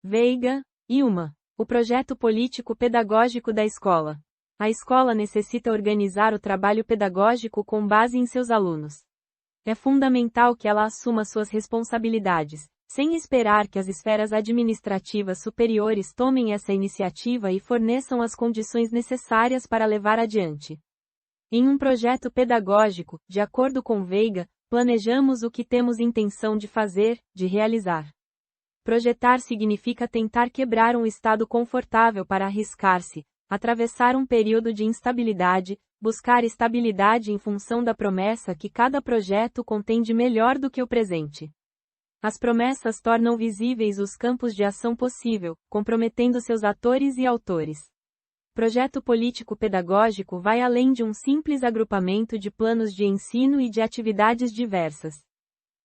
Veiga, Ilma. O projeto político-pedagógico da escola. A escola necessita organizar o trabalho pedagógico com base em seus alunos. É fundamental que ela assuma suas responsabilidades, sem esperar que as esferas administrativas superiores tomem essa iniciativa e forneçam as condições necessárias para levar adiante. Em um projeto pedagógico, de acordo com Veiga, planejamos o que temos intenção de fazer, de realizar. Projetar significa tentar quebrar um estado confortável para arriscar-se, atravessar um período de instabilidade, buscar estabilidade em função da promessa que cada projeto contém de melhor do que o presente. As promessas tornam visíveis os campos de ação possível, comprometendo seus atores e autores. Projeto político-pedagógico vai além de um simples agrupamento de planos de ensino e de atividades diversas.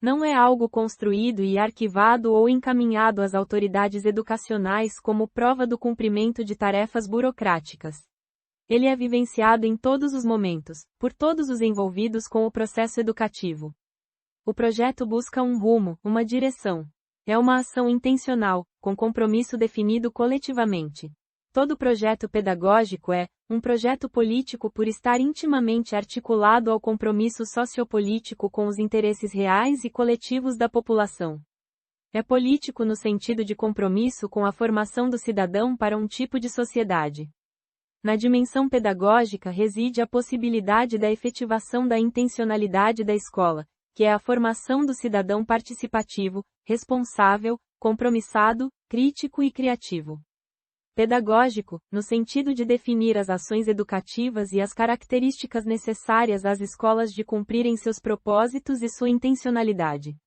Não é algo construído e arquivado ou encaminhado às autoridades educacionais como prova do cumprimento de tarefas burocráticas. Ele é vivenciado em todos os momentos, por todos os envolvidos com o processo educativo. O projeto busca um rumo, uma direção. É uma ação intencional, com compromisso definido coletivamente. Todo projeto pedagógico é um projeto político por estar intimamente articulado ao compromisso sociopolítico com os interesses reais e coletivos da população. É político no sentido de compromisso com a formação do cidadão para um tipo de sociedade. Na dimensão pedagógica reside a possibilidade da efetivação da intencionalidade da escola, que é a formação do cidadão participativo, responsável, compromissado, crítico e criativo. Pedagógico, no sentido de definir as ações educativas e as características necessárias às escolas de cumprirem seus propósitos e sua intencionalidade.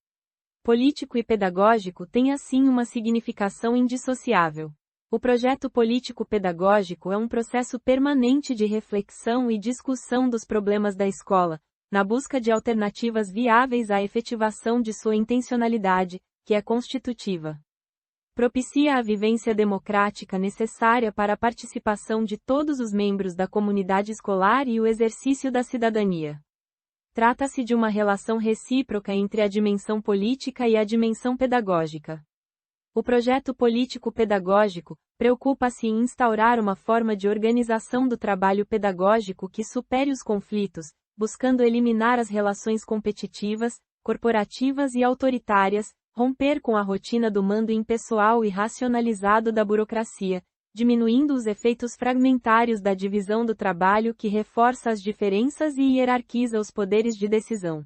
Político e pedagógico têm assim uma significação indissociável. O projeto político-pedagógico é um processo permanente de reflexão e discussão dos problemas da escola, na busca de alternativas viáveis à efetivação de sua intencionalidade, que é constitutiva. Propicia a vivência democrática necessária para a participação de todos os membros da comunidade escolar e o exercício da cidadania. Trata-se de uma relação recíproca entre a dimensão política e a dimensão pedagógica. O projeto político-pedagógico preocupa-se em instaurar uma forma de organização do trabalho pedagógico que supere os conflitos, buscando eliminar as relações competitivas, corporativas e autoritárias, romper com a rotina do mando impessoal e racionalizado da burocracia, diminuindo os efeitos fragmentários da divisão do trabalho que reforça as diferenças e hierarquiza os poderes de decisão.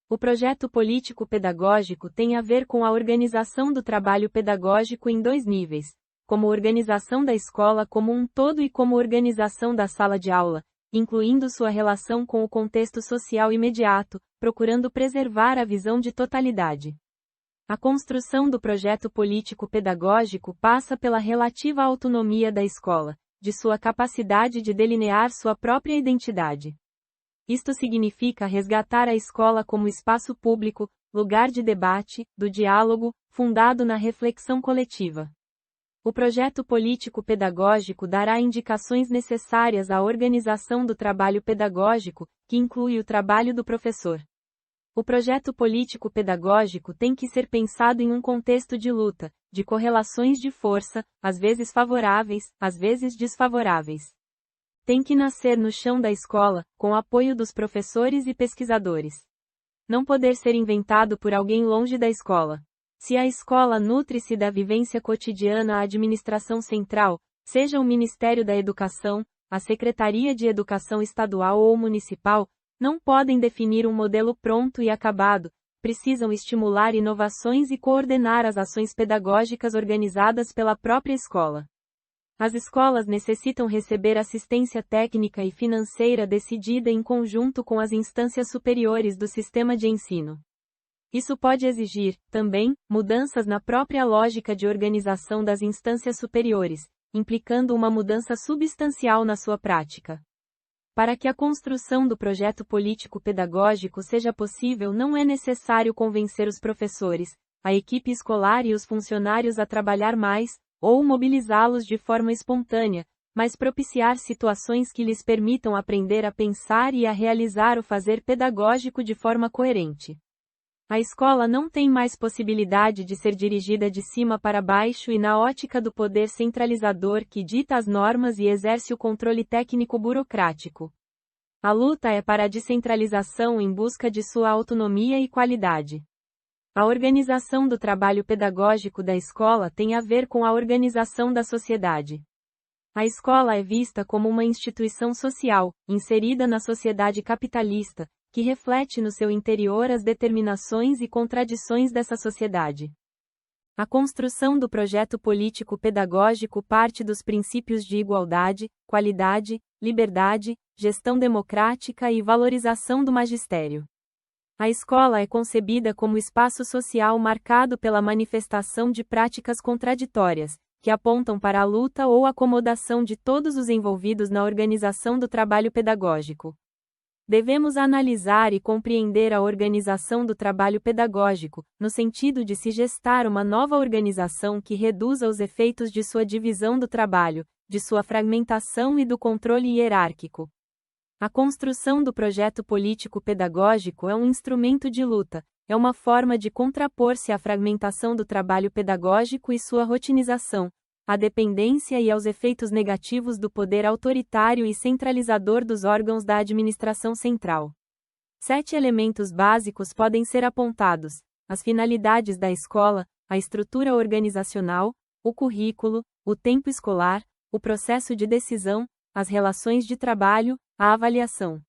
O projeto político-pedagógico tem a ver com a organização do trabalho pedagógico em dois níveis, como organização da escola como um todo e como organização da sala de aula, incluindo sua relação com o contexto social imediato, procurando preservar a visão de totalidade. A construção do projeto político-pedagógico passa pela relativa autonomia da escola, de sua capacidade de delinear sua própria identidade. Isto significa resgatar a escola como espaço público, lugar de debate, do diálogo, fundado na reflexão coletiva. O projeto político-pedagógico dará indicações necessárias à organização do trabalho pedagógico, que inclui o trabalho do professor. O projeto político-pedagógico tem que ser pensado em um contexto de luta, de correlações de força, às vezes favoráveis, às vezes desfavoráveis. Tem que nascer no chão da escola, com apoio dos professores e pesquisadores. Não poder ser inventado por alguém longe da escola. Se a escola nutre-se da vivência cotidiana, a administração central, seja o Ministério da Educação, a Secretaria de Educação Estadual ou Municipal, não podem definir um modelo pronto e acabado, precisam estimular inovações e coordenar as ações pedagógicas organizadas pela própria escola. As escolas necessitam receber assistência técnica e financeira decidida em conjunto com as instâncias superiores do sistema de ensino. Isso pode exigir, também, mudanças na própria lógica de organização das instâncias superiores, implicando uma mudança substancial na sua prática. Para que a construção do projeto político-pedagógico seja possível, não é necessário convencer os professores, a equipe escolar e os funcionários a trabalhar mais, ou mobilizá-los de forma espontânea, mas propiciar situações que lhes permitam aprender a pensar e a realizar o fazer pedagógico de forma coerente. A escola não tem mais possibilidade de ser dirigida de cima para baixo e na ótica do poder centralizador que dita as normas e exerce o controle técnico-burocrático. A luta é para a descentralização em busca de sua autonomia e qualidade. A organização do trabalho pedagógico da escola tem a ver com a organização da sociedade. A escola é vista como uma instituição social, inserida na sociedade capitalista, que reflete no seu interior as determinações e contradições dessa sociedade. A construção do projeto político-pedagógico parte dos princípios de igualdade, qualidade, liberdade, gestão democrática e valorização do magistério. A escola é concebida como espaço social marcado pela manifestação de práticas contraditórias, que apontam para a luta ou acomodação de todos os envolvidos na organização do trabalho pedagógico. Devemos analisar e compreender a organização do trabalho pedagógico, no sentido de se gestar uma nova organização que reduza os efeitos de sua divisão do trabalho, de sua fragmentação e do controle hierárquico. A construção do projeto político-pedagógico é um instrumento de luta, é uma forma de contrapor-se à fragmentação do trabalho pedagógico e sua rotinização, à dependência e aos efeitos negativos do poder autoritário e centralizador dos órgãos da administração central. 7 elementos básicos podem ser apontados: as finalidades da escola, a estrutura organizacional, o currículo, o tempo escolar, o processo de decisão, as relações de trabalho, a avaliação.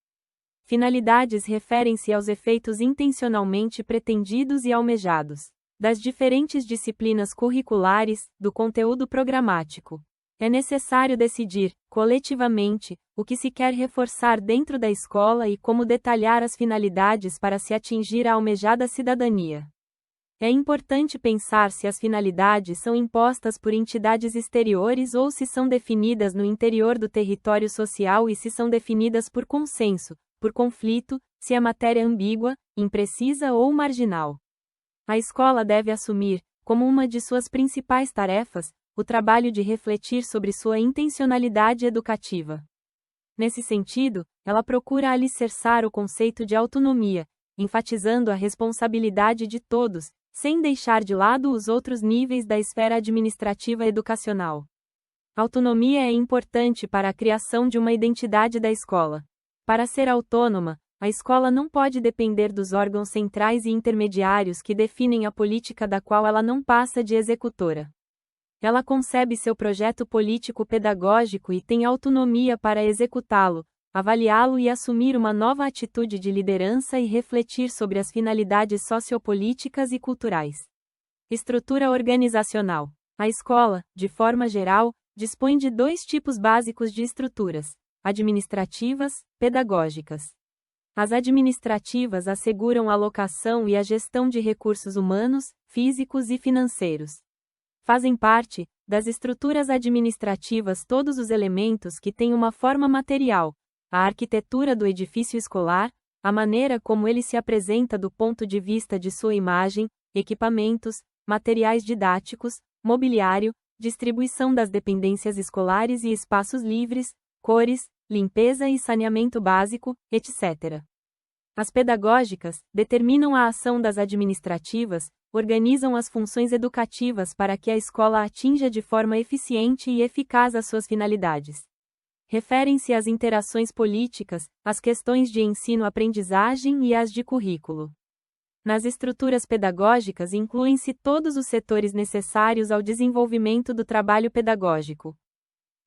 Finalidades referem-se aos efeitos intencionalmente pretendidos e almejados das diferentes disciplinas curriculares, do conteúdo programático. É necessário decidir, coletivamente, o que se quer reforçar dentro da escola e como detalhar as finalidades para se atingir a almejada cidadania. É importante pensar se as finalidades são impostas por entidades exteriores ou se são definidas no interior do território social e se são definidas por consenso, por conflito, se a matéria é ambígua, imprecisa ou marginal. A escola deve assumir, como uma de suas principais tarefas, o trabalho de refletir sobre sua intencionalidade educativa. Nesse sentido, ela procura alicerçar o conceito de autonomia, enfatizando a responsabilidade de todos, sem deixar de lado os outros níveis da esfera administrativa educacional. Autonomia é importante para a criação de uma identidade da escola. Para ser autônoma, a escola não pode depender dos órgãos centrais e intermediários que definem a política da qual ela não passa de executora. Ela concebe seu projeto político-pedagógico e tem autonomia para executá-lo, avaliá-lo e assumir uma nova atitude de liderança e refletir sobre as finalidades sociopolíticas e culturais. Estrutura organizacional. A escola, de forma geral, dispõe de 2 tipos básicos de estruturas: administrativas, pedagógicas. As administrativas asseguram a alocação e a gestão de recursos humanos, físicos e financeiros. Fazem parte das estruturas administrativas todos os elementos que têm uma forma material: a arquitetura do edifício escolar, a maneira como ele se apresenta do ponto de vista de sua imagem, equipamentos, materiais didáticos, mobiliário, distribuição das dependências escolares e espaços livres, cores, limpeza e saneamento básico, etc. As pedagógicas determinam a ação das administrativas, organizam as funções educativas para que a escola atinja de forma eficiente e eficaz as suas finalidades. Referem-se às interações políticas, às questões de ensino-aprendizagem e às de currículo. Nas estruturas pedagógicas incluem-se todos os setores necessários ao desenvolvimento do trabalho pedagógico.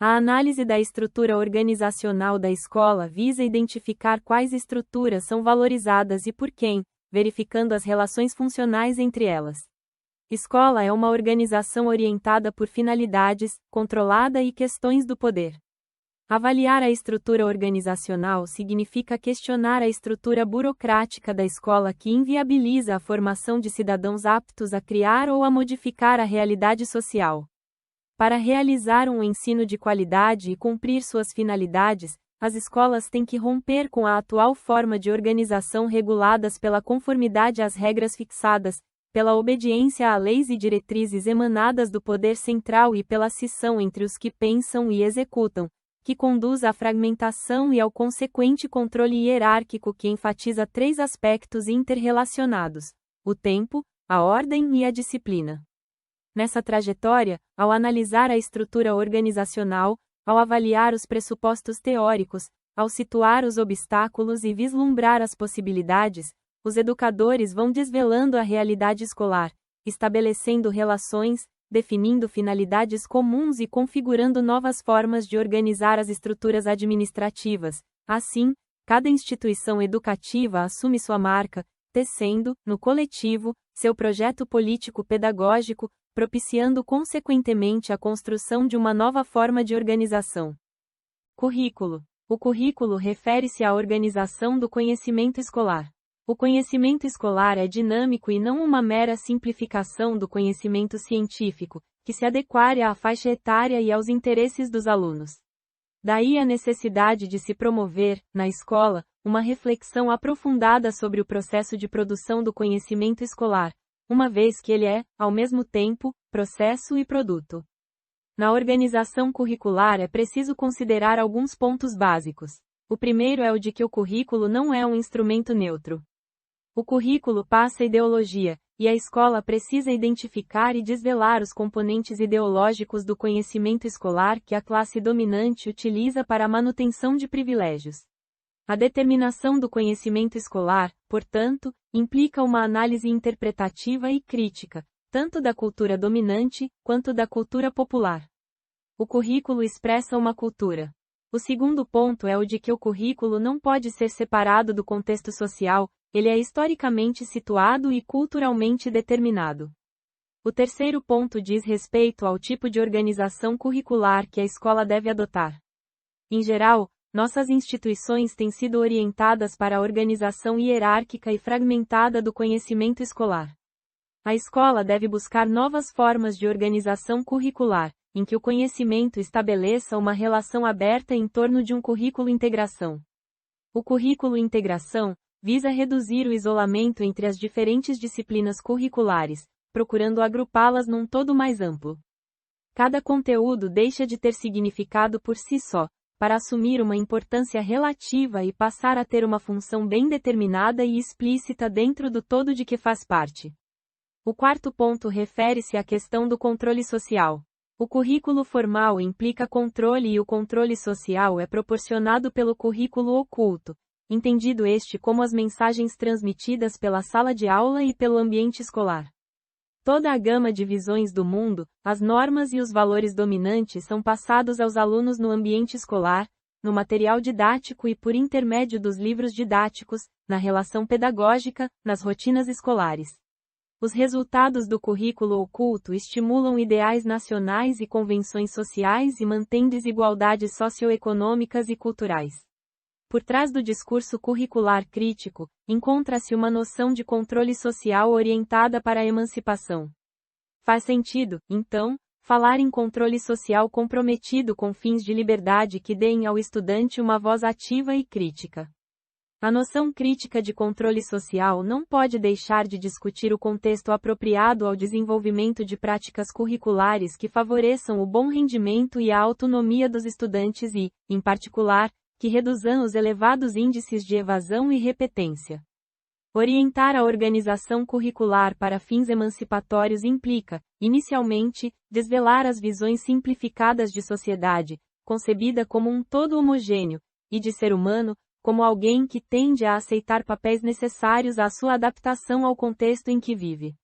A análise da estrutura organizacional da escola visa identificar quais estruturas são valorizadas e por quem, verificando as relações funcionais entre elas. Escola é uma organização orientada por finalidades, controlada e questões do poder. Avaliar a estrutura organizacional significa questionar a estrutura burocrática da escola que inviabiliza a formação de cidadãos aptos a criar ou a modificar a realidade social. Para realizar um ensino de qualidade e cumprir suas finalidades, as escolas têm que romper com a atual forma de organização reguladas pela conformidade às regras fixadas, pela obediência a leis e diretrizes emanadas do poder central e pela cisão entre os que pensam e executam, que conduz à fragmentação e ao consequente controle hierárquico que enfatiza 3 aspectos interrelacionados: o tempo, a ordem e a disciplina. Nessa trajetória, ao analisar a estrutura organizacional, ao avaliar os pressupostos teóricos, ao situar os obstáculos e vislumbrar as possibilidades, os educadores vão desvelando a realidade escolar, estabelecendo relações, definindo finalidades comuns e configurando novas formas de organizar as estruturas administrativas. Assim, cada instituição educativa assume sua marca, tecendo, no coletivo, seu projeto político-pedagógico, propiciando consequentemente a construção de uma nova forma de organização. Currículo. O currículo refere-se à organização do conhecimento escolar. O conhecimento escolar é dinâmico e não uma mera simplificação do conhecimento científico, que se adequare à faixa etária e aos interesses dos alunos. Daí a necessidade de se promover, na escola, uma reflexão aprofundada sobre o processo de produção do conhecimento escolar, uma vez que ele é, ao mesmo tempo, processo e produto. Na organização curricular é preciso considerar alguns pontos básicos. O primeiro é o de que o currículo não é um instrumento neutro. O currículo passa ideologia, e a escola precisa identificar e desvelar os componentes ideológicos do conhecimento escolar que a classe dominante utiliza para a manutenção de privilégios. A determinação do conhecimento escolar, portanto, implica uma análise interpretativa e crítica, tanto da cultura dominante, quanto da cultura popular. O currículo expressa uma cultura. O segundo ponto é o de que o currículo não pode ser separado do contexto social, ele é historicamente situado e culturalmente determinado. O terceiro ponto diz respeito ao tipo de organização curricular que a escola deve adotar. Em geral, nossas instituições têm sido orientadas para a organização hierárquica e fragmentada do conhecimento escolar. A escola deve buscar novas formas de organização curricular, em que o conhecimento estabeleça uma relação aberta em torno de um currículo integração. O currículo integração visa reduzir o isolamento entre as diferentes disciplinas curriculares, procurando agrupá-las num todo mais amplo. Cada conteúdo deixa de ter significado por si só, para assumir uma importância relativa e passar a ter uma função bem determinada e explícita dentro do todo de que faz parte. O quarto ponto refere-se à questão do controle social. O currículo formal implica controle e o controle social é proporcionado pelo currículo oculto, entendido este como as mensagens transmitidas pela sala de aula e pelo ambiente escolar. Toda a gama de visões do mundo, as normas e os valores dominantes são passados aos alunos no ambiente escolar, no material didático e por intermédio dos livros didáticos, na relação pedagógica, nas rotinas escolares. Os resultados do currículo oculto estimulam ideais nacionais e convenções sociais e mantêm desigualdades socioeconômicas e culturais. Por trás do discurso curricular crítico, encontra-se uma noção de controle social orientada para a emancipação. Faz sentido, então, falar em controle social comprometido com fins de liberdade que deem ao estudante uma voz ativa e crítica. A noção crítica de controle social não pode deixar de discutir o contexto apropriado ao desenvolvimento de práticas curriculares que favoreçam o bom rendimento e a autonomia dos estudantes e, em particular, que reduzam os elevados índices de evasão e repetência. Orientar a organização curricular para fins emancipatórios implica, inicialmente, desvelar as visões simplificadas de sociedade, concebida como um todo homogêneo, e de ser humano, como alguém que tende a aceitar papéis necessários à sua adaptação ao contexto em que vive.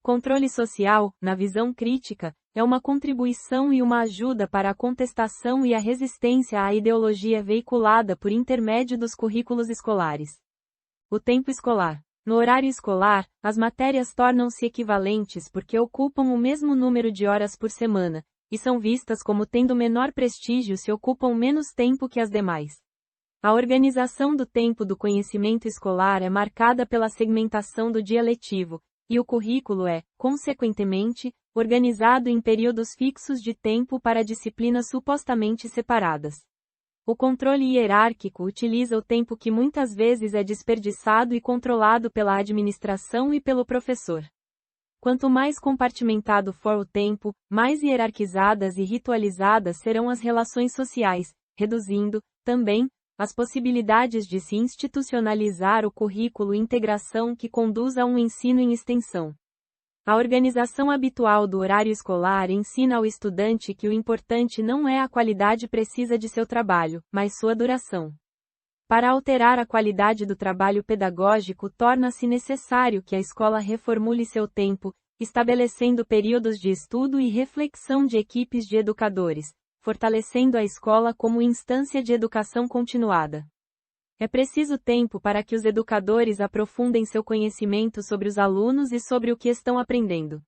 Controle social, na visão crítica, é uma contribuição e uma ajuda para a contestação e a resistência à ideologia veiculada por intermédio dos currículos escolares. O tempo escolar. No horário escolar, as matérias tornam-se equivalentes porque ocupam o mesmo número de horas por semana, e são vistas como tendo menor prestígio se ocupam menos tempo que as demais. A organização do tempo do conhecimento escolar é marcada pela segmentação do dia letivo, e o currículo é, consequentemente, organizado em períodos fixos de tempo para disciplinas supostamente separadas. O controle hierárquico utiliza o tempo que muitas vezes é desperdiçado e controlado pela administração e pelo professor. Quanto mais compartimentado for o tempo, mais hierarquizadas e ritualizadas serão as relações sociais, reduzindo, também, as possibilidades de se institucionalizar o currículo e integração que conduz a um ensino em extensão. A organização habitual do horário escolar ensina ao estudante que o importante não é a qualidade precisa de seu trabalho, mas sua duração. Para alterar a qualidade do trabalho pedagógico, torna-se necessário que a escola reformule seu tempo, estabelecendo períodos de estudo e reflexão de equipes de educadores, fortalecendo a escola como instância de educação continuada. É preciso tempo para que os educadores aprofundem seu conhecimento sobre os alunos e sobre o que estão aprendendo.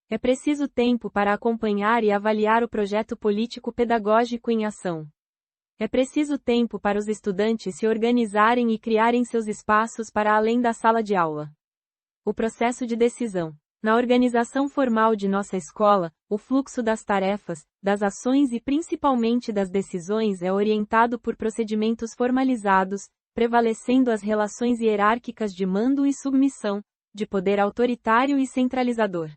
É preciso tempo para acompanhar e avaliar o projeto político-pedagógico em ação. É preciso tempo para os estudantes se organizarem e criarem seus espaços para além da sala de aula. O processo de decisão. Na organização formal de nossa escola, o fluxo das tarefas, das ações e principalmente das decisões é orientado por procedimentos formalizados, prevalecendo as relações hierárquicas de mando e submissão, de poder autoritário e centralizador.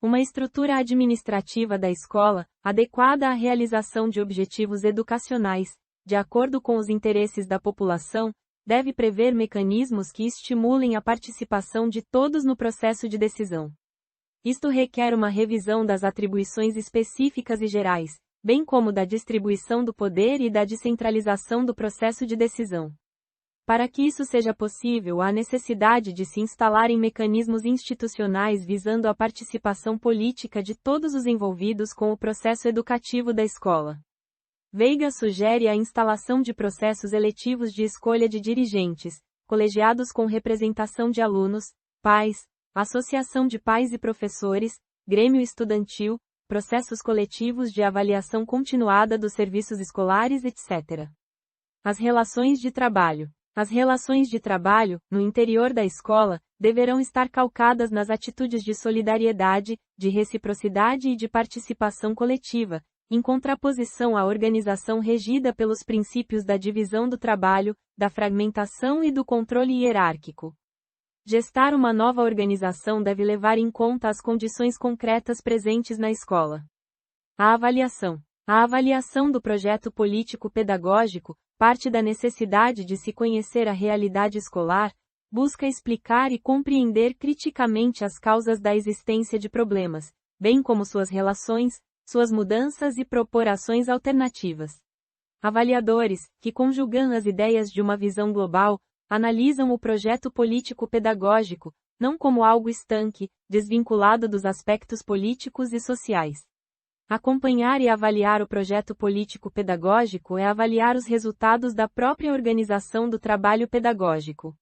Uma estrutura administrativa da escola, adequada à realização de objetivos educacionais, de acordo com os interesses da população, deve prever mecanismos que estimulem a participação de todos no processo de decisão. Isto requer uma revisão das atribuições específicas e gerais, bem como da distribuição do poder e da descentralização do processo de decisão. Para que isso seja possível, há necessidade de se instalarem mecanismos institucionais visando a participação política de todos os envolvidos com o processo educativo da escola. Veiga sugere a instalação de processos eletivos de escolha de dirigentes, colegiados com representação de alunos, pais, associação de pais e professores, grêmio estudantil, processos coletivos de avaliação continuada dos serviços escolares, etc. As relações de trabalho. As relações de trabalho, no interior da escola, deverão estar calcadas nas atitudes de solidariedade, de reciprocidade e de participação coletiva, em contraposição à organização regida pelos princípios da divisão do trabalho, da fragmentação e do controle hierárquico. Gestar uma nova organização deve levar em conta as condições concretas presentes na escola. A avaliação. A avaliação do projeto político-pedagógico parte da necessidade de se conhecer a realidade escolar, busca explicar e compreender criticamente as causas da existência de problemas, bem como suas relações, suas mudanças e propor ações alternativas. Avaliadores, que conjugam as ideias de uma visão global, analisam o projeto político-pedagógico, não como algo estanque, desvinculado dos aspectos políticos e sociais. Acompanhar e avaliar o projeto político-pedagógico é avaliar os resultados da própria organização do trabalho pedagógico.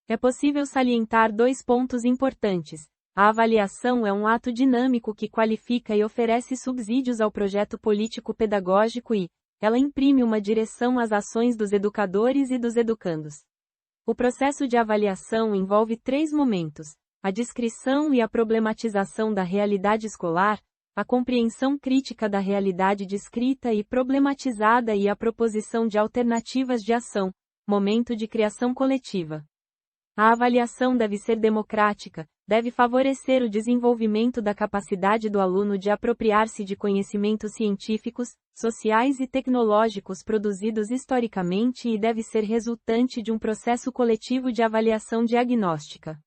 É possível salientar 2 pontos importantes. A avaliação é um ato dinâmico que qualifica e oferece subsídios ao projeto político-pedagógico e, ela imprime uma direção às ações dos educadores e dos educandos. O processo de avaliação envolve 3 momentos: a descrição e a problematização da realidade escolar, a compreensão crítica da realidade descrita e problematizada e a proposição de alternativas de ação, momento de criação coletiva. A avaliação deve ser democrática, deve favorecer o desenvolvimento da capacidade do aluno de apropriar-se de conhecimentos científicos, sociais e tecnológicos produzidos historicamente e deve ser resultante de um processo coletivo de avaliação diagnóstica.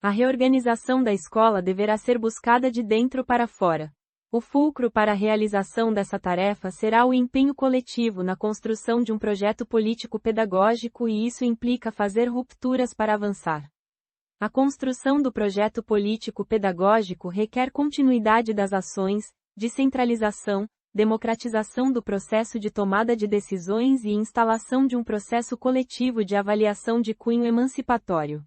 A reorganização da escola deverá ser buscada de dentro para fora. O fulcro para a realização dessa tarefa será o empenho coletivo na construção de um projeto político-pedagógico e isso implica fazer rupturas para avançar. A construção do projeto político-pedagógico requer continuidade das ações, descentralização, democratização do processo de tomada de decisões e instalação de um processo coletivo de avaliação de cunho emancipatório.